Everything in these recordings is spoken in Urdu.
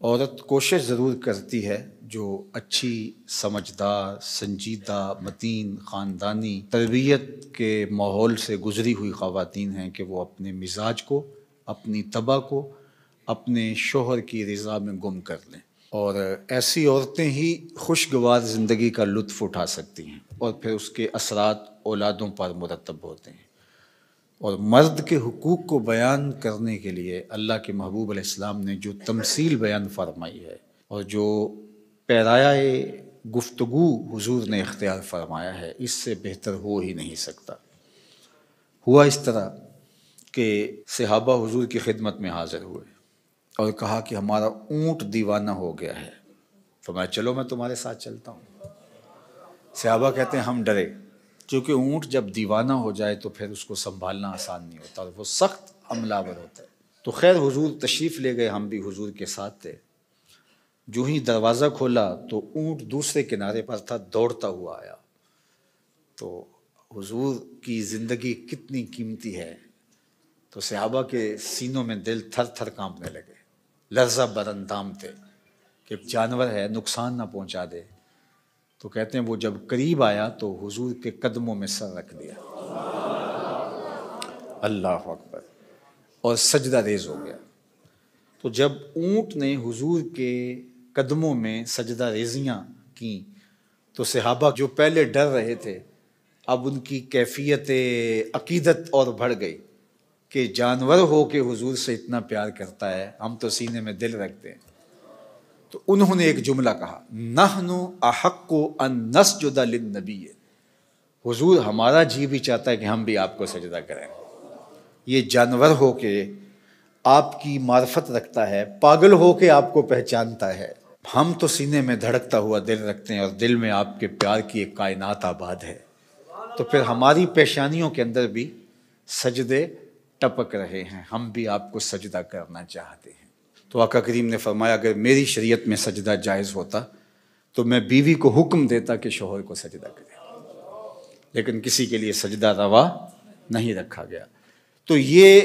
عورت کوشش ضرور کرتی ہے جو اچھی سمجھدار سنجیدہ متین خاندانی تربیت کے ماحول سے گزری ہوئی خواتین ہیں کہ وہ اپنے مزاج کو اپنی طبع کو اپنے شوہر کی رضا میں گم کر لیں، اور ایسی عورتیں ہی خوشگوار زندگی کا لطف اٹھا سکتی ہیں اور پھر اس کے اثرات اولادوں پر مرتب ہوتے ہیں۔ اور مرد کے حقوق کو بیان کرنے کے لیے اللہ کے محبوب علیہ السلام نے جو تمثیل بیان فرمائی ہے اور جو پیرایہ گفتگو حضور نے اختیار فرمایا ہے، اس سے بہتر ہو ہی نہیں سکتا۔ ہوا اس طرح کہ صحابہ حضور کی خدمت میں حاضر ہوئے اور کہا کہ ہمارا اونٹ دیوانہ ہو گیا ہے۔ فرمایا چلو میں تمہارے ساتھ چلتا ہوں۔ صحابہ کہتے ہیں ہم ڈرے، کیونکہ اونٹ جب دیوانہ ہو جائے تو پھر اس کو سنبھالنا آسان نہیں ہوتا اور وہ سخت حملہ آور ہوتا ہے۔ تو خیر حضور تشریف لے گئے، ہم بھی حضور کے ساتھ تھے۔ جو ہی دروازہ کھولا تو اونٹ دوسرے کنارے پر تھا، دوڑتا ہوا آیا۔ تو حضور کی زندگی کتنی قیمتی ہے، تو صحابہ کے سینوں میں دل تھر تھر کانپنے لگے، لرزہ بر اندام تھے کہ ایک جانور ہے، نقصان نہ پہنچا دے۔ تو کہتے ہیں وہ جب قریب آیا تو حضور کے قدموں میں سر رکھ دیا، اللہ اکبر، اور سجدہ ریز ہو گیا۔ تو جب اونٹ نے حضور کے قدموں میں سجدہ ریزیاں کیں تو صحابہ جو پہلے ڈر رہے تھے، اب ان کی کیفیت عقیدت اور بڑھ گئی کہ جانور ہو کے حضور سے اتنا پیار کرتا ہے، ہم تو سینے میں دل رکھتے ہیں۔ تو انہوں نے ایک جملہ کہا، نحن احق ان نسجد للنبی، حضور ہمارا جی بھی چاہتا ہے کہ ہم بھی آپ کو سجدہ کریں۔ یہ جانور ہو کے آپ کی معرفت رکھتا ہے، پاگل ہو کے آپ کو پہچانتا ہے، ہم تو سینے میں دھڑکتا ہوا دل رکھتے ہیں اور دل میں آپ کے پیار کی ایک کائنات آباد ہے، تو پھر ہماری پیشانیوں کے اندر بھی سجدے ٹپک رہے ہیں، ہم بھی آپ کو سجدہ کرنا چاہتے ہیں۔ تو آقا کریم نے فرمایا اگر میری شریعت میں سجدہ جائز ہوتا تو میں بیوی کو حکم دیتا کہ شوہر کو سجدہ کرے، لیکن کسی کے لیے سجدہ روا نہیں رکھا گیا۔ تو یہ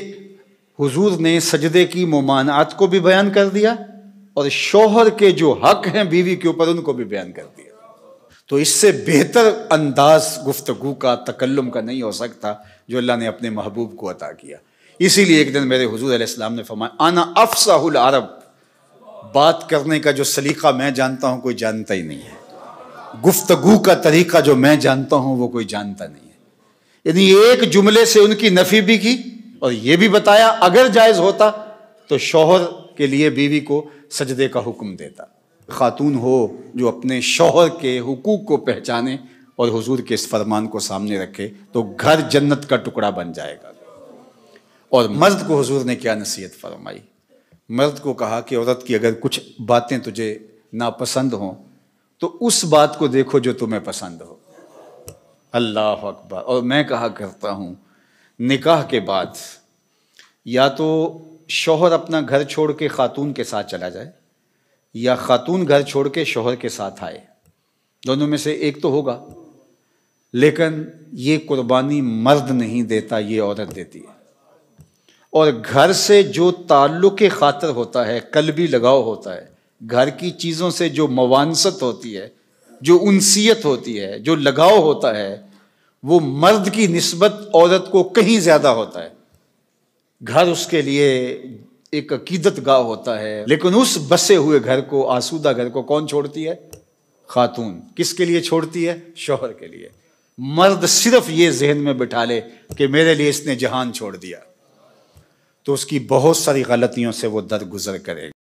حضور نے سجدے کی ممانعات کو بھی بیان کر دیا اور شوہر کے جو حق ہیں بیوی کے اوپر ان کو بھی بیان کر دیا۔ تو اس سے بہتر انداز گفتگو کا تکلم کا نہیں ہو سکتا جو اللہ نے اپنے محبوب کو عطا کیا۔ اسی لیے ایک دن میرے حضور علیہ السلام نے فرمایا انا افصح العرب، بات کرنے کا جو سلیقہ میں جانتا ہوں کوئی جانتا ہی نہیں ہے، گفتگو کا طریقہ جو میں جانتا ہوں وہ کوئی جانتا نہیں ہے۔ یعنی ایک جملے سے ان کی نفی بھی کی اور یہ بھی بتایا اگر جائز ہوتا تو شوہر کے لیے بیوی کو سجدے کا حکم دیتا۔ خاتون ہو جو اپنے شوہر کے حقوق کو پہچانے اور حضور کے اس فرمان کو سامنے رکھے تو گھر جنت کا ٹکڑا بن جائے گا۔ اور مرد کو حضور نے کیا نصیحت فرمائی؟ مرد کو کہا کہ عورت کی اگر کچھ باتیں تجھے ناپسند ہوں تو اس بات کو دیکھو جو تمہیں پسند ہو، اللہ اکبر۔ اور میں کہا کرتا ہوں نکاح کے بعد یا تو شوہر اپنا گھر چھوڑ کے خاتون کے ساتھ چلا جائے یا خاتون گھر چھوڑ کے شوہر کے ساتھ آئے، دونوں میں سے ایک تو ہوگا، لیکن یہ قربانی مرد نہیں دیتا، یہ عورت دیتی ہے۔ اور گھر سے جو تعلق خاطر ہوتا ہے، قلبی لگاؤ ہوتا ہے، گھر کی چیزوں سے جو موانست ہوتی ہے، جو انسیت ہوتی ہے، جو لگاؤ ہوتا ہے، وہ مرد کی نسبت عورت کو کہیں زیادہ ہوتا ہے۔ گھر اس کے لیے ایک عقیدت گاہ ہوتا ہے، لیکن اس بسے ہوئے گھر کو، آسودہ گھر کو کون چھوڑتی ہے؟ خاتون۔ کس کے لیے چھوڑتی ہے؟ شوہر کے لیے۔ مرد صرف یہ ذہن میں بٹھا لے کہ میرے لیے اس نے جہان چھوڑ دیا تو اس کی بہت ساری غلطیوں سے وہ درگزر کرے گا۔